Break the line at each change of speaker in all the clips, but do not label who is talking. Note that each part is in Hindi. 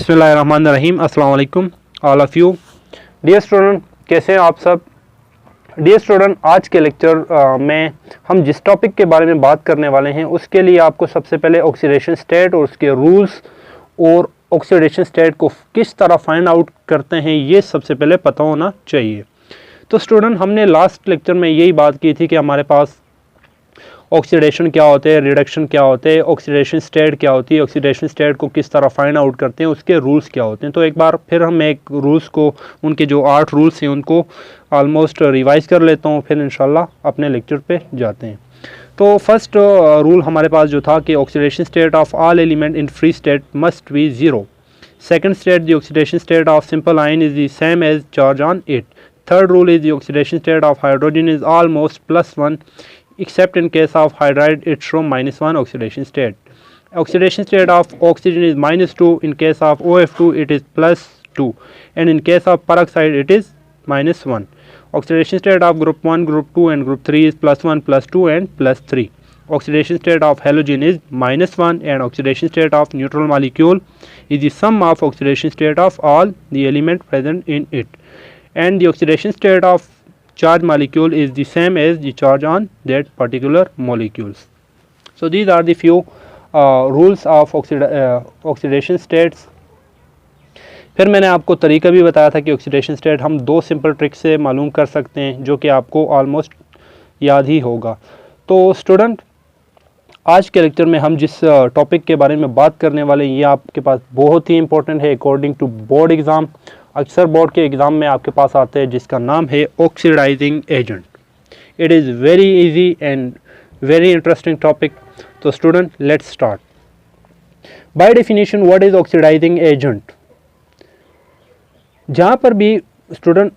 बिस्मिल्लाहिर्रहमानिर्रहीम। अस्सलाम वालेकुम all of you. Dear student, कैसे हैं आप सब? डियर स्टूडेंट, आज के लेक्चर में हम जिस टॉपिक के बारे में बात करने वाले हैं उसके लिए आपको सबसे पहले ऑक्सीडेशन स्टेट और उसके रूल्स और ऑक्सीडेशन स्टेट को किस तरह फाइंड आउट करते हैं ये सबसे पहले पता होना चाहिए। तो स्टूडेंट, हमने लास्ट लेक्चर में यही बात की थी कि हमारे पास ऑक्सीडेशन क्या होते हैं, रिडक्शन क्या होते हैं, ऑक्सीडेशन स्टेट क्या होती है, ऑक्सीडेशन स्टेट को किस तरह फाइंड आउट करते हैं, उसके रूल्स क्या होते हैं। तो एक बार फिर हम एक रूल्स को, उनके जो 8 रूल्स हैं उनको ऑलमोस्ट रिवाइज कर लेता हूँ, फिर इंशाल्लाह अपने लेक्चर पे जाते हैं। तो फर्स्ट रूल हमारे पास जो था कि oxidation state of all element in free state must be 0। Second state, the oxidation state of simple ion is the same as charge on it. Third rule is the oxidation state of hydrogen is almost +1 except in case of hydride it's from -1 oxidation state. Oxidation state of oxygen is -2, in case of OF2 it is +2, and in case of peroxide it is -1. Oxidation state of group 1, group 2 and group 3 is +1, +2 and +3. Oxidation state of halogen is -1, and oxidation state of neutral molecule is the sum of oxidation state of all the element present in it, and the oxidation state of charge molecule is the same as the charge on that particular molecules. So these are the few rules of oxidation states. फिर मैंने आपको तरीका भी बताया था कि ऑक्सीडेशन स्टेट हम 2 सिंपल ट्रिक से मालूम कर सकते हैं जो कि आपको ऑलमोस्ट याद ही होगा। तो स्टूडेंट, आज के लेक्चर में हम जिस टॉपिक के बारे में बात करने वाले हैं ये आपके पास बहुत ही इंपॉर्टेंट है अकॉर्डिंग टू बोर्ड एग्ज़ाम। अक्सर बोर्ड के एग्ज़ाम में आपके पास आते हैं जिसका नाम है oxidizing agent. It is very easy and very interesting topic. तो student, let's start. By definition, what is oxidizing agent? जहाँ पर भी स्टूडेंट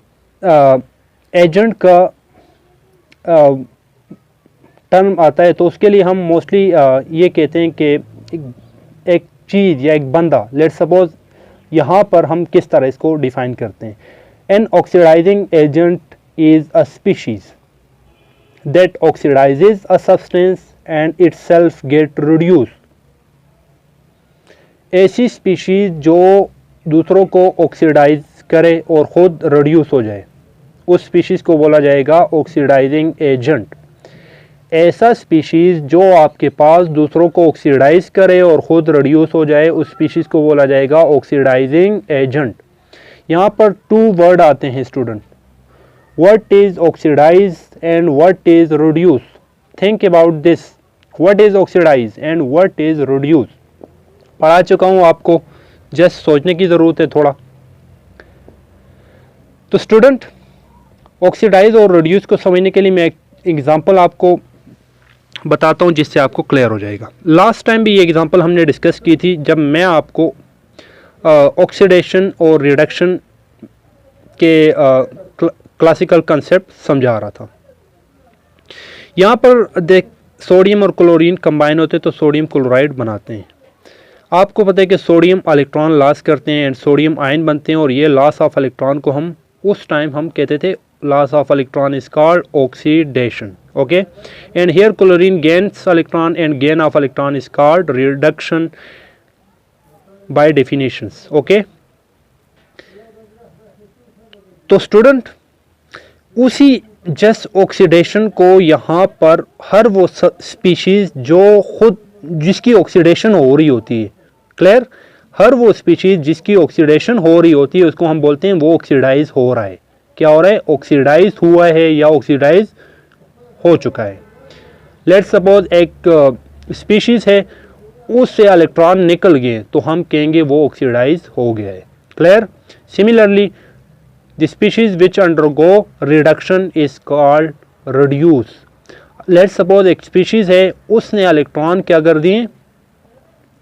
एजेंट का टर्म आता है तो उसके लिए हम मोस्टली ये कहते हैं कि एक चीज़ या एक बंदा, लेट्स सपोज यहाँ पर हम किस तरह इसको डिफाइन करते हैं। An oxidising agent is a species that oxidises a substance and itself get reduce. ऐसी स्पीशीज जो दूसरों को ऑक्सीडाइज करे और खुद रिड्यूस हो जाए, उस स्पीशीज को बोला जाएगा ऑक्सीडाइजिंग एजेंट। ऐसा स्पीशीज़ जो आपके पास दूसरों को ऑक्सीडाइज करे और ख़ुद रिड्यूस हो जाए, उस स्पीशीज़ को बोला जाएगा ऑक्सीडाइजिंग एजेंट। यहाँ पर 2 वर्ड आते हैं student, what is oxidise and what is reduce. Think about this, what is oxidise and what is reduce. पढ़ा चुका हूँ आपको, जस्ट सोचने की ज़रूरत है थोड़ा। तो स्टूडेंट, ऑक्सीडाइज और रिड्यूस को समझने के लिए मैं एक एग्जाम्पल आपको बताता हूं जिससे आपको क्लियर हो जाएगा। लास्ट टाइम भी ये एग्जांपल हमने डिस्कस की थी जब मैं आपको ऑक्सीडेशन और रिडक्शन के क्लासिकल कंसेप्ट समझा रहा था। यहाँ पर देख, सोडियम और क्लोरीन कंबाइन होते तो सोडियम क्लोराइड बनाते हैं। आपको पता है कि सोडियम इलेक्ट्रॉन लॉस करते हैं एंड सोडियम आयन बनते हैं, और ये लॉस ऑफ इलेक्ट्रॉन को हम उस टाइम हम कहते थे loss of electron is called oxidation. Okay, and here chlorine gains electron and gain of electron is called reduction by definitions. Okay, तो स्टूडेंट, उसी जस्ट ऑक्सीडेशन को यहाँ पर हर वो स्पीशीज जो खुद जिसकी ऑक्सीडेशन हो रही होती है, क्लियर, हर वो स्पीशीज जिसकी ऑक्सीडेशन हो रही होती है उसको हम बोलते हैं वो ऑक्सीडाइज हो रहा है। क्या हो रहा है? ऑक्सीडाइज हुआ है या ऑक्सीडाइज हो चुका है। लेट्स सपोज एक स्पीशीज है, उससे इलेक्ट्रॉन निकल गए तो हम कहेंगे वो ऑक्सीडाइज हो गया है। Clear? Similarly the species which undergo reduction is called reduce. Let's suppose एक स्पीशीज है, उसने इलेक्ट्रॉन क्या कर दिए?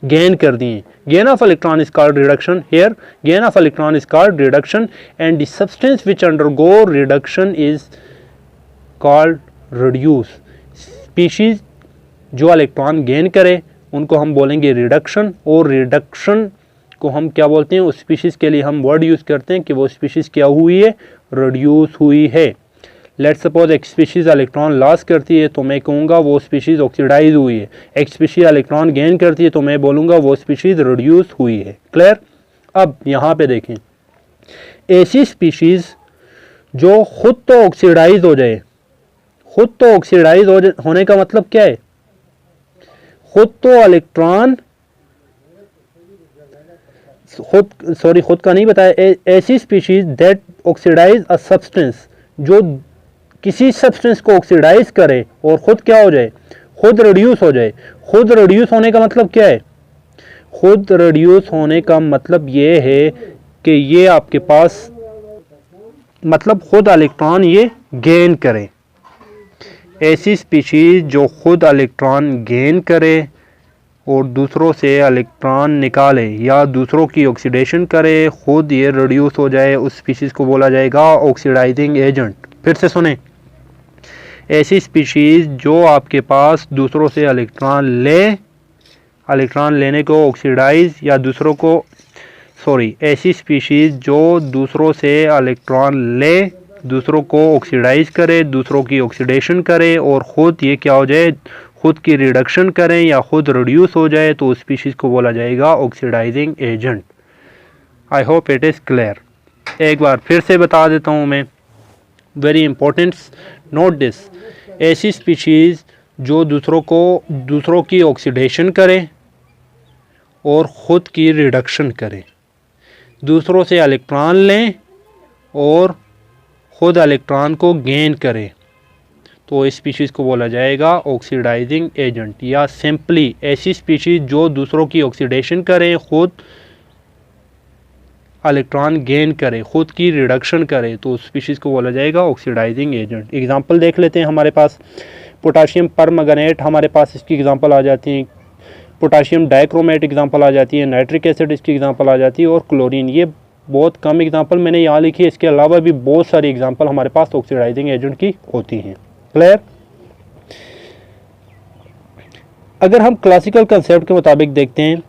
gain कर दिए। gain of electron is called reduction. Here gain of electron is called reduction, and the substance which undergo reduction is called reduce. species जो इलेक्ट्रॉन गेन करे उनको हम बोलेंगे रिडक्शन, और रिडक्शन को हम क्या बोलते हैं? उस स्पीशीज़ के लिए हम वर्ड यूज़ करते हैं कि वो स्पीशीज़ क्या हुई है? रिड्यूस हुई है। लेट सपोज एक स्पीशीज़ इलेक्ट्रॉन लॉस करती है तो मैं कहूँगा वो स्पीशीज़ ऑक्सीडाइज हुई है। एक स्पीशीज़ इलेक्ट्रॉन गेन करती है तो मैं बोलूँगा वो स्पीशीज़ रिड्यूस हुई है। क्लियर? अब यहाँ पे देखें, ऐसी स्पीशीज़ जो खुद तो ऑक्सीडाइज हो जाए, खुद तो ऑक्सीडाइज होने का मतलब क्या है, खुद तो इलेक्ट्रॉन खुद का नहीं बताया, ऐसी species that oxidise a substance, जो किसी सब्सटेंस को ऑक्सीडाइज करे और खुद क्या हो जाए, खुद रिड्यूस हो जाए। खुद रिड्यूस होने का मतलब क्या है, खुद रिड्यूस होने का मतलब ये है कि ये आपके पास मतलब खुद इलेक्ट्रॉन ये गेन करे। ऐसी स्पीशीज जो खुद इलेक्ट्रॉन गेन करे और दूसरों से इलेक्ट्रॉन निकाले या दूसरों की ऑक्सीडेशन करे, खुद ये रिड्यूस हो जाए, उस स्पीशीज़ को बोला जाएगा ऑक्सीडाइजिंग एजेंट। फिर से सुने, ऐसी स्पीशीज़ जो आपके पास दूसरों से इलेक्ट्रॉन लेने को ऑक्सीडाइज या दूसरों को ऐसी स्पीशीज़ जो दूसरों से इलेक्ट्रॉन ले, दूसरों को ऑक्सीडाइज करे, दूसरों की ऑक्सीडेशन करे और ख़ुद ये क्या हो जाए, खुद की रिडक्शन करें या खुद रिड्यूस हो जाए, तो उस स्पीशीज़ को बोला जाएगा oxidising agent. I hope it is clear. एक बार फिर से बता देता हूँ मैं, वेरी इंपॉर्टेंट, नोट दिस। ऐसी स्पीशीज़ जो दूसरों की ऑक्सीडेशन करे और ख़ुद की रिडक्शन करे, दूसरों से इलेक्ट्रॉन लें और ख़ुद इलेक्ट्रॉन को गेन करें, तो इस स्पीशीज़ को बोला जाएगा ऑक्सीडाइजिंग एजेंट। या सिंपली ऐसी स्पीशीज़ जो दूसरों की ऑक्सीडेशन करें, खुद इलेक्ट्रॉन गेन करे, खुद की रिडक्शन करे, तो उस स्पीशीज़ को बोला जाएगा ऑक्सीडाइजिंग एजेंट। एग्जांपल देख लेते हैं, हमारे पास पोटाशियम परमैंगनेट हमारे पास इसकी एग्जांपल आ जाती है, पोटाशियम डाइक्रोमेट एग्जांपल आ जाती है, नाइट्रिक एसिड इसकी एग्जांपल आ जाती है और क्लोरीन। ये बहुत कम एग्जांपल मैंने यहाँ लिखी है, इसके अलावा भी बहुत सारी एग्जांपल हमारे पास ऑक्सीडाइजिंग एजेंट की होती हैं। क्लियर? अगर हम क्लासिकल कंसेप्ट के मुताबिक देखते हैं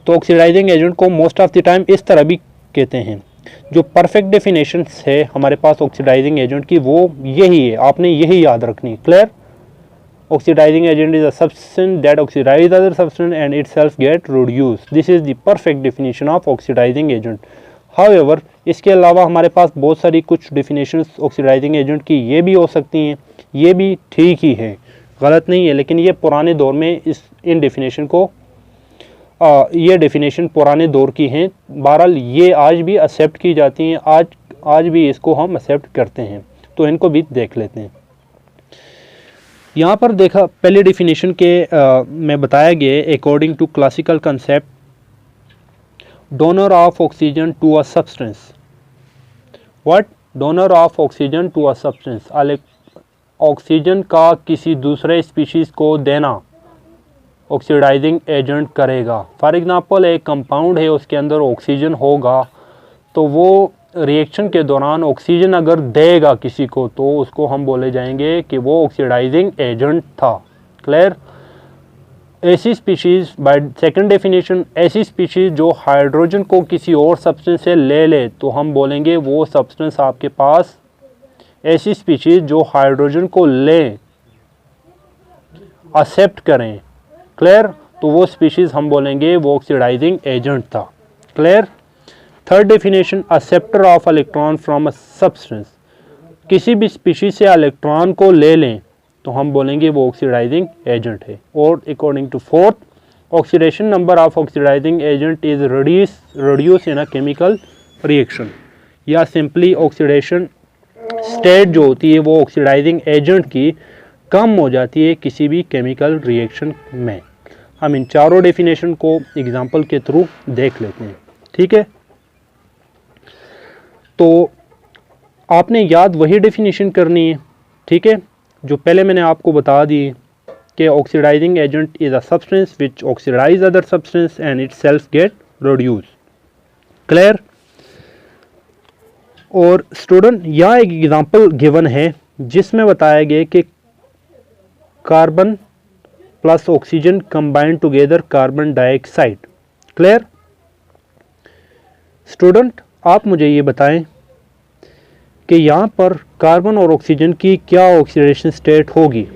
तो ऑक्सीडाइजिंग एजेंट को मोस्ट ऑफ द टाइम इस तरह भी कहते हैं। जो परफेक्ट डेफिनेशन है हमारे पास ऑक्सीडाइजिंग एजेंट की, वो यही है, आपने यही याद रखनी। Clear? Oxidising agent is a substance that oxidise other substance and itself get reduced. This is the perfect definition of oxidising agent. However, इसके अलावा हमारे पास बहुत सारी कुछ डेफिनेशंस ऑक्सीडाइजिंग एजेंट की ये भी हो सकती हैं, ये भी ठीक ही है, गलत नहीं है, लेकिन ये पुराने दौर में इन डेफिनेशन को ये डेफिनेशन पुराने दौर की हैं। बहरहाल ये आज भी एक्सेप्ट की जाती हैं, आज भी इसको हम एक्सेप्ट करते हैं, तो इनको भी देख लेते हैं। यहाँ पर देखा, पहले डेफिनेशन के में बताया गया, according to classical concept, donor of oxygen to a substance. What? Donor of oxygen to a substance. Oxygen का किसी दूसरे स्पीशीज़ को देना ऑक्सीडाइजिंग एजेंट करेगा। फॉर एग्जांपल, एक कंपाउंड है, उसके अंदर ऑक्सीजन होगा, तो वो रिएक्शन के दौरान ऑक्सीजन अगर देगा किसी को, तो उसको हम बोले जाएंगे कि वो ऑक्सीडाइजिंग एजेंट था। क्लियर? ऐसी स्पीशीज़, बाय सेकंड डेफिनेशन, ऐसी स्पीशीज़ जो हाइड्रोजन को किसी और सब्सटेंस से ले, तो हम बोलेंगे वो सब्सटेंस आपके पास, ऐसी स्पीशीज़ जो हाइड्रोजन को लें, एक्सेप्ट करें। क्लियर? तो वो स्पीशीज़ हम बोलेंगे वो ऑक्सीडाइजिंग एजेंट था। Clear? Third definition, acceptor of electron from a substance. किसी भी स्पीशीज़ से इलेक्ट्रॉन को ले लें, तो हम बोलेंगे वो ऑक्सीडाइजिंग एजेंट है। और according to fourth, oxidation number of oxidising agent is reduce in a chemical reaction. या सिंपली ऑक्सीडेशन स्टेट जो होती है वो ऑक्सीडाइजिंग एजेंट की कम हो जाती है किसी भी केमिकल रिएक्शन में। हम इन चारों डेफिनेशन को एग्जांपल के थ्रू देख लेते हैं। ठीक है, तो आपने याद वही डेफिनेशन करनी है, ठीक है, जो पहले मैंने आपको बता दी कि oxidising agent is a substance which oxidise other substance and it self get reduce. Clear? और स्टूडेंट, यहाँ एक एग्जांपल गिवन है जिसमें बताया गया कि carbon plus oxygen combined together carbon dioxide. Clear? Student, आप मुझे ये बताएं कि यहाँ पर कार्बन और ऑक्सीजन की क्या ऑक्सीडेशन स्टेट होगी।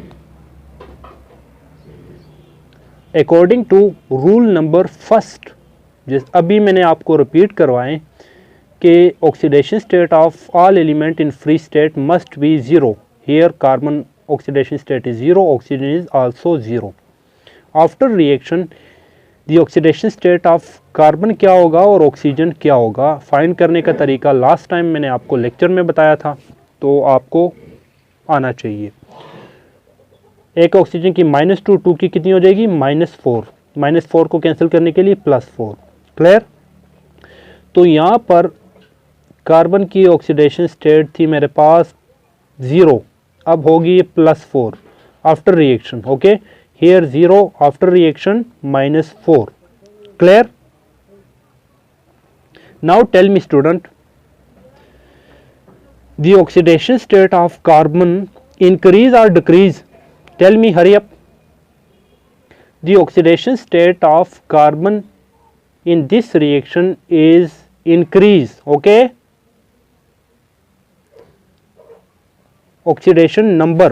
According to rule number first जिस अभी मैंने आपको रिपीट करवाएं कि oxidation state of all element in free state must be zero. Here carbon oxidation state is zero, oxygen is also zero. After reaction the oxidation state of carbon क्या होगा और ऑक्सीजन क्या होगा, फाइंड करने का तरीका लास्ट टाइम मैंने आपको लेक्चर में बताया था, तो आपको आना चाहिए। एक ऑक्सीजन की -2, 2 की कितनी हो जाएगी -4, -4 को कैंसिल करने के लिए +4। क्लियर? तो यहाँ पर कार्बन की ऑक्सीडेशन स्टेट थी मेरे पास 0, अब होगी +4 after reaction. Okay, here 0 after reaction -4। Clear? Now tell me student, the oxidation state of carbon increase और decrease? Tell me, hurry up. The oxidation state of carbon in this reaction is increase. Okay. Oxidation number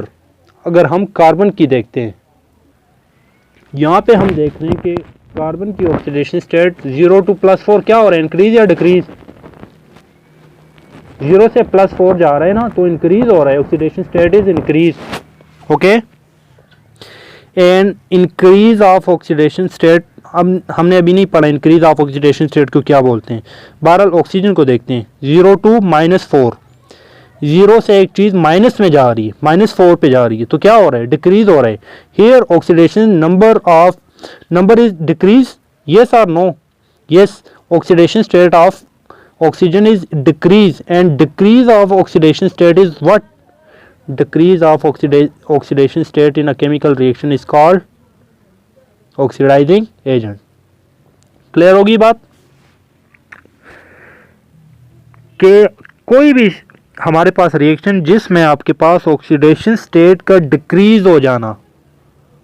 अगर हम कार्बन की देखते हैं, यहाँ पे हम देख रहे हैं कि कार्बन की ऑक्सीडेशन स्टेट 0 to +4 क्या हो रहा है, इंक्रीज या डिक्रीज? 0 से +4 जा रहा है ना, तो इंक्रीज हो रहा है, oxidation state is increase. Okay, and increase of oxidation state, अब हमने अभी नहीं पढ़ा इंक्रीज ऑफ ऑक्सीडेशन स्टेट को क्या बोलते हैं। बहरहाल ऑक्सीजन को देखते हैं, 0 to -4, 0 से एक चीज़ माइनस में जा रही है, -4 पे जा रही है, तो क्या हो रहा है, डिक्रीज हो रहा है। Here oxidation number is decrease, yes और no? Yes, oxidation state of oxygen is decrease, and decrease of oxidation state is what? Decrease of oxidation state in a chemical reaction is called oxidizing agent. Clear होगी बात? कि कोई भी हमारे पास रिएक्शन जिसमें आपके पास ऑक्सीडेशन स्टेट का डिक्रीज हो जाना,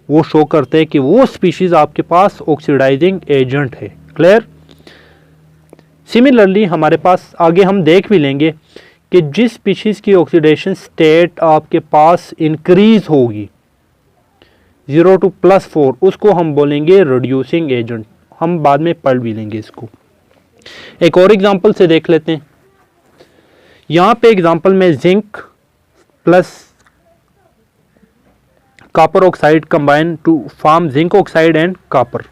वो शो करते हैं कि वो स्पीशीज आपके पास ऑक्सीडाइजिंग एजेंट है। क्लियर? सिमिलरली हमारे पास आगे हम देख भी लेंगे कि जिस स्पीशीज की ऑक्सीडेशन स्टेट आपके पास इंक्रीज होगी 0 to +4, उसको हम बोलेंगे रिड्यूसिंग एजेंट। हम बाद में पढ़ भी लेंगे इसको। एक और एग्जांपल से देख लेते हैं। यहाँ पे एग्जांपल में zinc plus copper oxide combine to form zinc oxide and copper.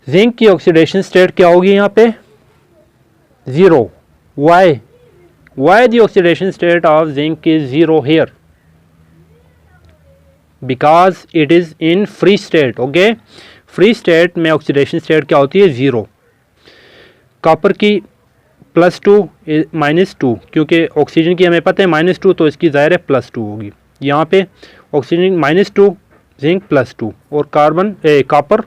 Zinc की ऑक्सीडेशन स्टेट क्या होगी यहाँ पे? 0। Why the oxidation state of zinc is 0 here? Because it is in free state. Okay, free state में oxidation state क्या होती है? 0। कॉपर की +2 -2, क्योंकि ऑक्सीजन की हमें पता है -2, तो इसकी ज़ाहिर है +2 होगी। यहाँ पे ऑक्सीजन -2, जिंक +2, और copper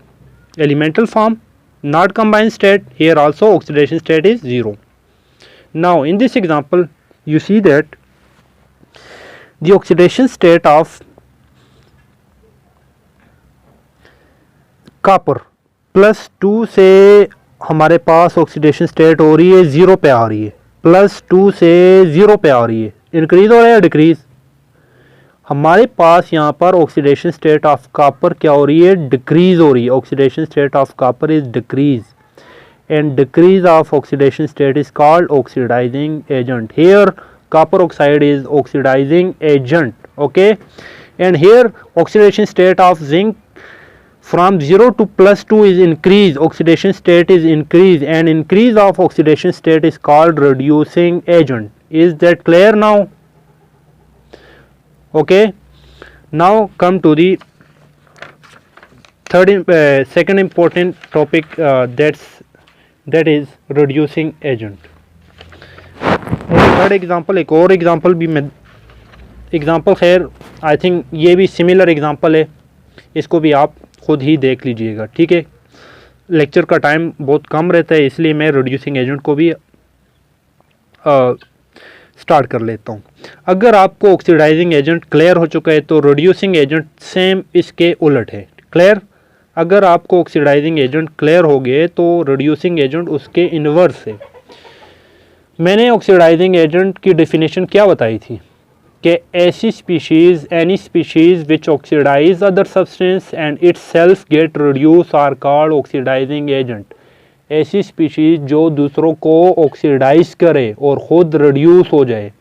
elemental form, not combined state. Here also oxidation state is 0। Now in this example you see that the oxidation state of copper +2 से हमारे पास ऑक्सीडेशन स्टेट हो रही है 0 पे आ रही है, +2 से 0 पे आ रही है, इंक्रीज हो रहा है या डिक्रीज? हमारे पास यहाँ पर ऑक्सीडेशन स्टेट ऑफ कॉपर क्या हो रही है? डिक्रीज हो रही है। Oxidation state of copper is decrease, and decrease of oxidation state is called oxidizing agent. Here copper oxide is oxidizing agent. Okay, and here oxidation state of zinc from 0 to +2 is increase, oxidation state is increase, and increase of oxidation state is called reducing agent. Is that clear now? Okay, now come to the second important topic, that is reducing agent. Third example, एक और एग्जांपल भी मैं एग्जांपल खैर आई थिंक ये भी सिमिलर एग्जांपल है, इसको भी आप खुद ही देख लीजिएगा। ठीक है, लेक्चर का टाइम बहुत कम रहता है, इसलिए मैं रिड्यूसिंग एजेंट को भी स्टार्ट कर लेता हूँ। अगर आपको ऑक्सीडाइजिंग एजेंट क्लियर हो चुका है तो रिड्यूसिंग एजेंट सेम इसके उलट है। क्लियर? अगर आपको ऑक्सीडाइजिंग एजेंट क्लियर हो गए तो रिड्यूसिंग एजेंट उसके इन्वर्स है। मैंने ऑक्सीडाइजिंग एजेंट की डेफिनेशन क्या बताई थी कि ऐसी species, any species which oxidise other substance and its self get reduce are called oxidising agent. ऐसी स्पीशीज़ जो दूसरों को ऑक्सीडाइज करे और ख़ुद रिड्यूस हो जाए,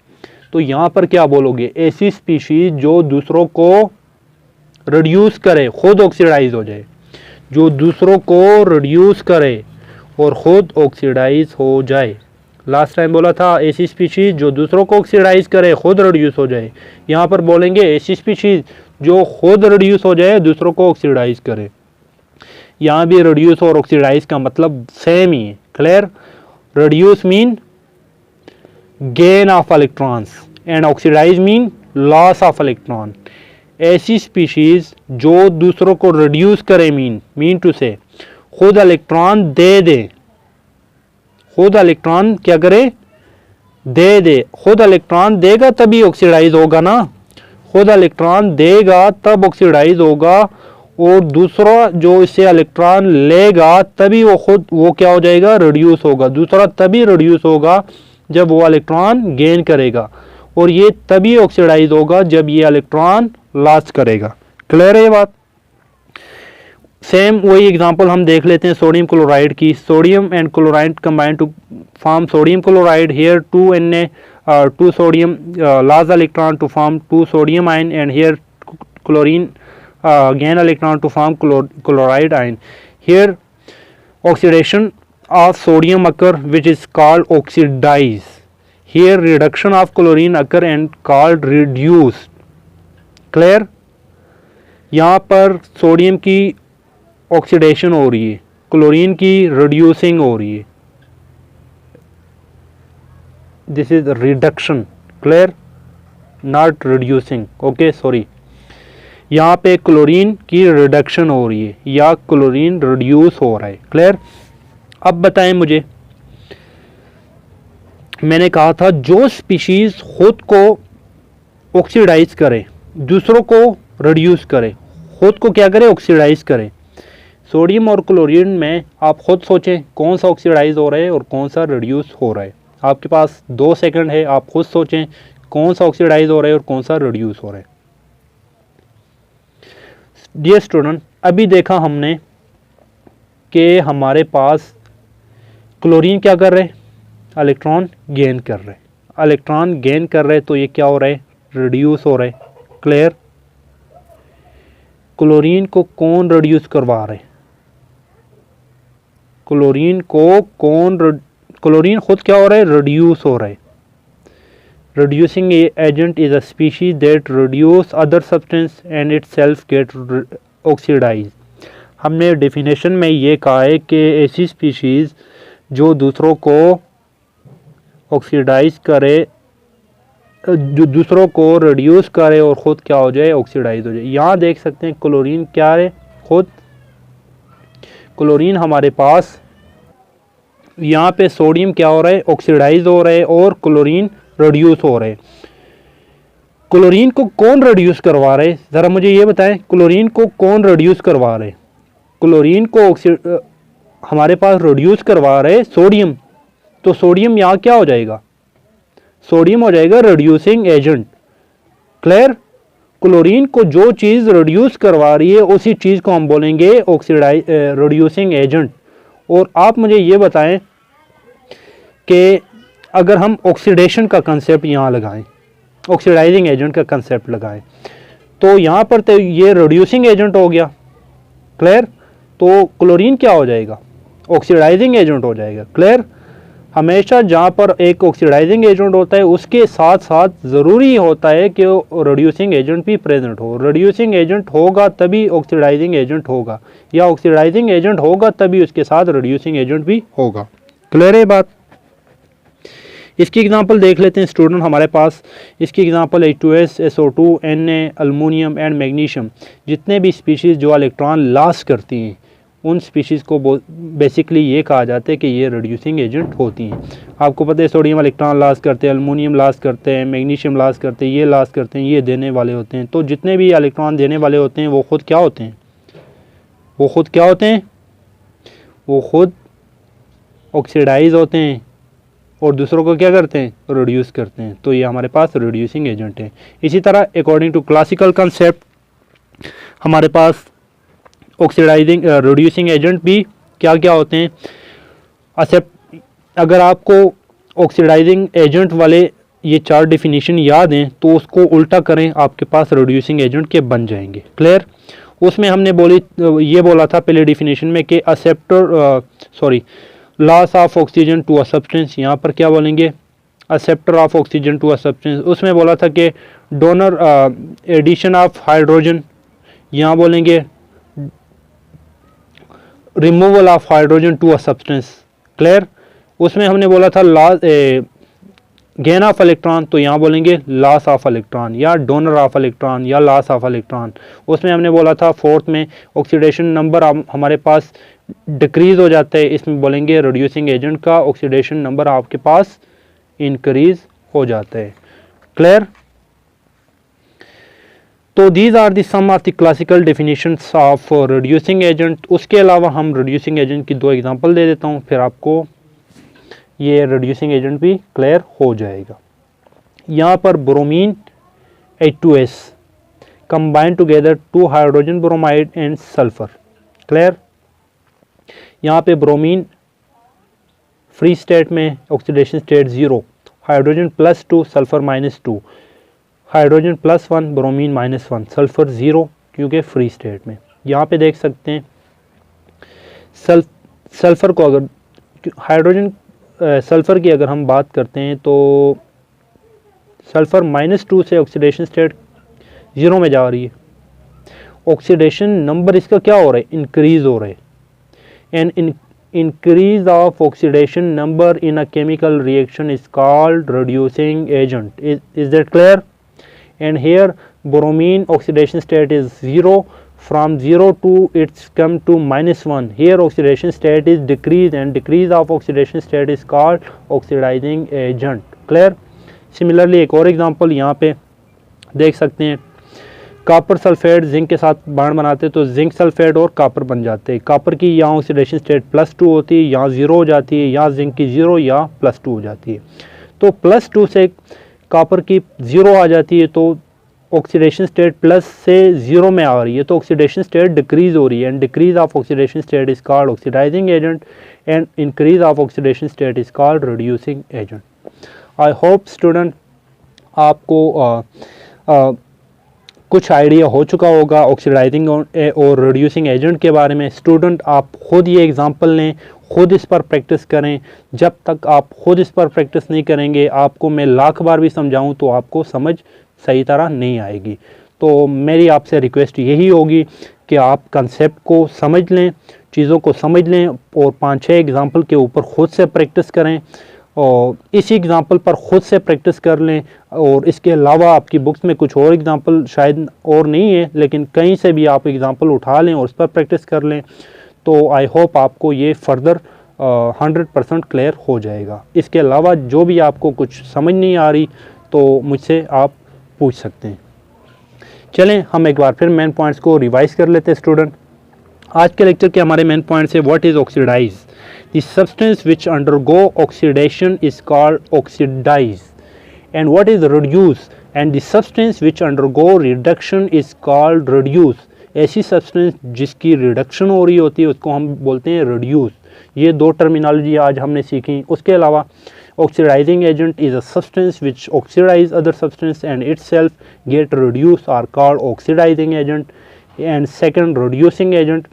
तो यहाँ पर क्या बोलोगे? ऐसी स्पीशीज़ जो दूसरों को रिड्यूस करे, ख़ुद ऑक्सीडाइज हो जाए, जो दूसरों को रिड्यूस करे और ख़ुद ऑक्सीडाइज हो जाए। लास्ट टाइम बोला था ऐसी स्पीशीज़ जो दूसरों को ऑक्सीडाइज करे, ख़ुद रिड्यूस हो जाए। यहाँ पर बोलेंगे ऐसी स्पीशीज़ जो ख़ुद रिड्यूस हो जाए, दूसरों को ऑक्सीडाइज करे। यहाँ भी रिड्यूस और ऑक्सीडाइज का मतलब सेम ही है। Clear? Reduce mean gain of electrons and oxidise mean loss of electron. ऐसी स्पीशीज़ जो दूसरों को रिड्यूस करे मीन टू से खुद इलेक्ट्रॉन दे दे, खुद इलेक्ट्रॉन क्या करे? दे दे। खुद इलेक्ट्रॉन देगा तभी ऑक्सीडाइज होगा ना, खुद इलेक्ट्रॉन देगा तब ऑक्सीडाइज होगा, और दूसरा जो इससे इलेक्ट्रॉन लेगा तभी वो क्या हो जाएगा? रिड्यूस होगा। दूसरा तभी रिड्यूस होगा जब वो इलेक्ट्रॉन गेन करेगा, और ये तभी ऑक्सीडाइज होगा जब ये इलेक्ट्रॉन लॉस करेगा। क्लियर है ये बात? सेम वही एग्जांपल हम देख लेते हैं सोडियम क्लोराइड की। Sodium and chloride combine to form sodium chloride. Here 2 sodium loss electron to form 2 sodium ion, and here chlorine gain electron to form chloride ion. Here oxidation of sodium occur, which is called oxidize. Here reduction of chlorine occur and called reduce. Clear? यहाँ पर सोडियम की ऑक्सीडेशन हो रही है, क्लोरीन की रिड्यूसिंग हो रही है। This is reduction. Clear? Not reducing. Okay, sorry. यहाँ पे क्लोरीन की रिडक्शन हो रही है या क्लोरीन रिड्यूस हो रहा है। क्लियर? अब बताएं मुझे, मैंने कहा था जो स्पीशीज खुद को ऑक्सीडाइज करे, दूसरों को रिड्यूस करे, खुद को क्या करे? ऑक्सीडाइज करे। सोडियम और क्लोरीन में आप खुद सोचें कौन सा ऑक्सीडाइज हो रहा है और कौन सा रिड्यूस हो रहा है। आपके पास 2 सेकंड है, आप खुद सोचें कौन सा ऑक्सीडाइज हो रहा है और कौन सा रिड्यूस हो रहा है। डियर स्टूडेंट, अभी देखा हमने कि हमारे पास क्लोरीन क्या कर रहे हैं? इलेक्ट्रॉन गेन कर रहे हैं। इलेक्ट्रॉन गेन कर रहे हैं तो ये क्या हो रहा है? रिड्यूस हो रहा है। क्लियर? क्लोरीन को कौन रिड्यूस करवा रहे हैं? क्लोरीन खुद क्या हो रहा है? रिड्यूस हो रहा है। Reducing agent is a species that reduce other substance and itself get oxidized. हमने डेफिनेशन में ये कहा है कि ऐसी स्पीशीज़ जो दूसरों को ऑक्सीडाइज करे, जो दूसरों को रिड्यूस करे और ख़ुद क्या हो जाए? ऑक्सीडाइज हो जाए। यहाँ देख सकते हैं क्लोरीन क्या है? खुद क्लोरीन हमारे पास, यहाँ पे सोडियम क्या हो रहा है? ऑक्सीडाइज हो रहा है और क्लोरीन रिड्यूस हो रहे। क्लोरीन को कौन रिड्यूस करवा रहे? ज़रा मुझे ये बताएं, क्लोरीन को कौन रिड्यूस करवा रहे? क्लोरीन को हमारे पास रिड्यूस करवा रहे सोडियम। तो सोडियम यहाँ क्या हो जाएगा? सोडियम हो जाएगा रिड्यूसिंग एजेंट। क्लियर? क्लोरीन को जो चीज़ रिड्यूस करवा रही है उसी चीज़ को हम बोलेंगे रिड्यूसिंग एजेंट। और आप मुझे ये बताएं कि अगर हम ऑक्सीडेशन का कंसेप्ट यहाँ लगाएं, ऑक्सीडाइजिंग एजेंट का कंसेप्ट लगाएं, तो यहाँ पर तो ये रिड्यूसिंग एजेंट हो गया। क्लियर? तो क्लोरीन क्या हो जाएगा? ऑक्सीडाइजिंग एजेंट हो जाएगा। क्लियर? हमेशा जहाँ पर एक ऑक्सीडाइजिंग एजेंट होता है उसके साथ साथ ज़रूरी होता है कि रिड्यूसिंग एजेंट भी प्रेजेंट हो। रिड्यूसिंग एजेंट होगा तभी ऑक्सीडाइजिंग एजेंट होगा, या ऑक्सीडाइजिंग एजेंट होगा तभी उसके साथ रिड्यूसिंग एजेंट भी होगा। क्लियर है बात? इसकी एग्जांपल देख लेते हैं स्टूडेंट हमारे पास। इसकी example H2S, SO2, Na, aluminium and magnesium. जितने भी स्पीशीज़ जो इलेक्ट्रॉन लॉस करती हैं उन स्पीशीज़ को बेसिकली ये कहा जाता है कि ये रिड्यूसिंग एजेंट होती हैं। आपको पता है सोडियम इलेक्ट्रॉन लॉस करते हैं, अल्मोनियम लॉस करते हैं, मैग्नीशियम लॉस करते हैं, ये लॉस करते हैं, ये देने वाले होते हैं। तो जितने भी इलेक्ट्रॉन देने वाले होते हैं वो खुद क्या होते हैं? वो खुद क्या होते हैं? वो खुद ऑक्सीडाइज होते हैं और दूसरों को क्या करते हैं, रिड्यूस करते हैं। तो ये हमारे पास रिड्यूसिंग एजेंट है। इसी तरह अकॉर्डिंग टू क्लासिकल कंसेप्ट हमारे पास ऑक्सीडाइजिंग रिड्यूसिंग एजेंट भी क्या क्या होते हैं। एक्सेप्ट अगर आपको ऑक्सीडाइजिंग एजेंट वाले ये 4 डेफिनेशन याद हैं तो उसको उल्टा करें, आपके पास रिड्यूसिंग एजेंट के बन जाएंगे। क्लियर। उसमें हमने ये बोला था पहले डेफिनेशन में कि loss of oxygen to a substance, यहाँ पर क्या बोलेंगे, acceptor of oxygen to a substance. उसमें बोला था कि डोनर एडिशन ऑफ हाइड्रोजन, यहाँ बोलेंगे removal of hydrogen to a substance. Clear. उसमें हमने बोला था गेन ऑफ इलेक्ट्रॉन, तो यहाँ बोलेंगे लॉस ऑफ इलेक्ट्रॉन या डोनर ऑफ इलेक्ट्रॉन या लॉस ऑफ इलेक्ट्रॉन। उसमें हमने बोला था फोर्थ में ऑक्सीडेशन नंबर हमारे पास डिक्रीज हो जाता है, इसमें बोलेंगे रिड्यूसिंग एजेंट का ऑक्सीडेशन नंबर आपके पास इंक्रीज हो जाता है। क्लियर। तो these are the some of the classical definitions of reducing agent. उसके अलावा हम रिड्यूसिंग एजेंट की 2 एग्जांपल दे देता हूँ, फिर आपको ये रिड्यूसिंग एजेंट भी क्लियर हो जाएगा। यहाँ पर bromine H2S combine together 2 hydrogen bromide and sulphur. Clear. यहाँ पे ब्रोमीन फ्री स्टेट में oxidation state 0, hydrogen +2 sulphur -2, hydrogen +1 bromine -1, sulphur 0 क्योंकि फ्री स्टेट में। यहाँ पे देख सकते हैं सल्फर को अगर हाइड्रोजन सल्फर की अगर हम बात करते हैं तो सल्फर -2 से ऑक्सीडेशन स्टेट 0 में जा रही है। ऑक्सीडेशन नंबर इसका क्या हो रहा है, इंक्रीज हो रहा है। And increase of oxidation number in a chemical reaction is called reducing agent. Is that clear? And here bromine oxidation state is 0, from 0 to it's come to -1. Here oxidation state is decrease and decrease of oxidation state is called oxidizing agent. Clear? Similarly एक और एग्जांपल यहाँ पे देख सकते हैं, कॉपर सल्फेट जिंक के साथ बॉन्ड बनाते हैं तो जिंक सल्फेट और कॉपर बन जाते हैं। कॉपर की यहाँ ऑक्सीडेशन स्टेट +2 होती है, यहाँ 0 हो जाती है, यहाँ जिंक की 0 या +2 हो जाती है। तो +2 से कॉपर की 0 आ जाती है तो ऑक्सीडेशन स्टेट प्लस से 0 में आ रही है तो ऑक्सीडेशन स्टेट डिक्रीज हो रही है। And decrease of oxidation state is called oxidising agent and increase of oxidation state is called reducing agent. I hope student आपको कुछ आइडिया हो चुका होगा ऑक्सीडाइजिंग और रिड्यूसिंग एजेंट के बारे में। स्टूडेंट आप खुद ये एग्जांपल लें, खुद इस पर प्रैक्टिस करें। जब तक आप खुद इस पर प्रैक्टिस नहीं करेंगे, आपको मैं लाख बार भी समझाऊं तो आपको समझ सही तरह नहीं आएगी। तो मेरी आपसे रिक्वेस्ट यही होगी कि आप कंसेप्ट को समझ लें, चीज़ों को समझ लें और 5-6 एग्जांपल के ऊपर खुद से प्रैक्टिस करें और इसी एग्जांपल पर ख़ुद से प्रैक्टिस कर लें। और इसके अलावा आपकी बुक्स में कुछ और एग्जांपल शायद और नहीं है, लेकिन कहीं से भी आप एग्जांपल उठा लें और उस पर प्रैक्टिस कर लें तो आई होप आपको ये फर्दर 100% क्लियर हो जाएगा। इसके अलावा जो भी आपको कुछ समझ नहीं आ रही तो मुझसे आप पूछ सकते हैं। चलें हम एक बार फिर मेन पॉइंट्स को रिवाइज कर लेते हैं स्टूडेंट। आज के लेक्चर के हमारे मेन पॉइंट्स है, what is oxidise. The substance which undergo oxidation is called oxidize. And what is reduce? And the substance which undergo reduction is called reduce. ऐसी substance जिसकी reduction हो रही होती है उसको हम बोलते हैं reduce। ये 2 टर्मिनोलॉजी आज हमने सीखी। उसके अलावा oxidizing agent is a substance which oxidize other substance and itself get reduced are called oxidizing agent. And second, reducing agent,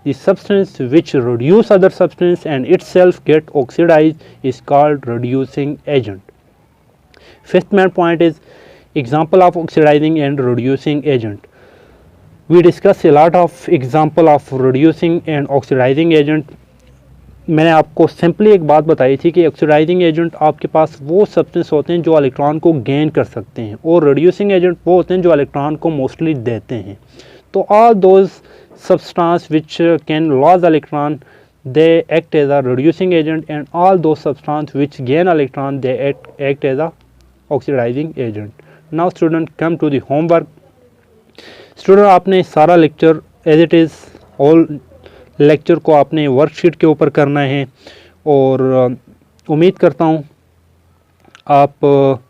the substance which reduce other substance and itself get oxidized is called reducing agent. Fifth main point is example of oxidizing and reducing agent. We discuss a lot of example of reducing and oxidizing agent. मैंने आपको सिंपली एक बात बताई थी कि ऑक्सीडाइजिंग एजेंट आपके पास वो सब्सटेंस होते हैं जो इलेक्ट्रॉन को गेन कर सकते हैं और रिड्यूसिंग एजेंट वो होते हैं जो इलेक्ट्रॉन को मोस्टली देते हैं। तो all those substance which can lose electron they act as a reducing agent, and all those substance which gain electron they act as a oxidizing agent. Now student come to the homework. Student आपने सारा lecture as it is all lecture को आपने वर्कशीट के ऊपर करना है और उम्मीद करता हूँ आप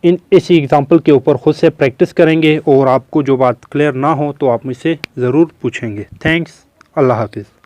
इसी एग्ज़ाम्पल के ऊपर ख़ुद से प्रैक्टिस करेंगे और आपको जो बात क्लियर ना हो तो आप मुझसे ज़रूर पूछेंगे। थैंक्स। अल्लाह हाफ़िज़।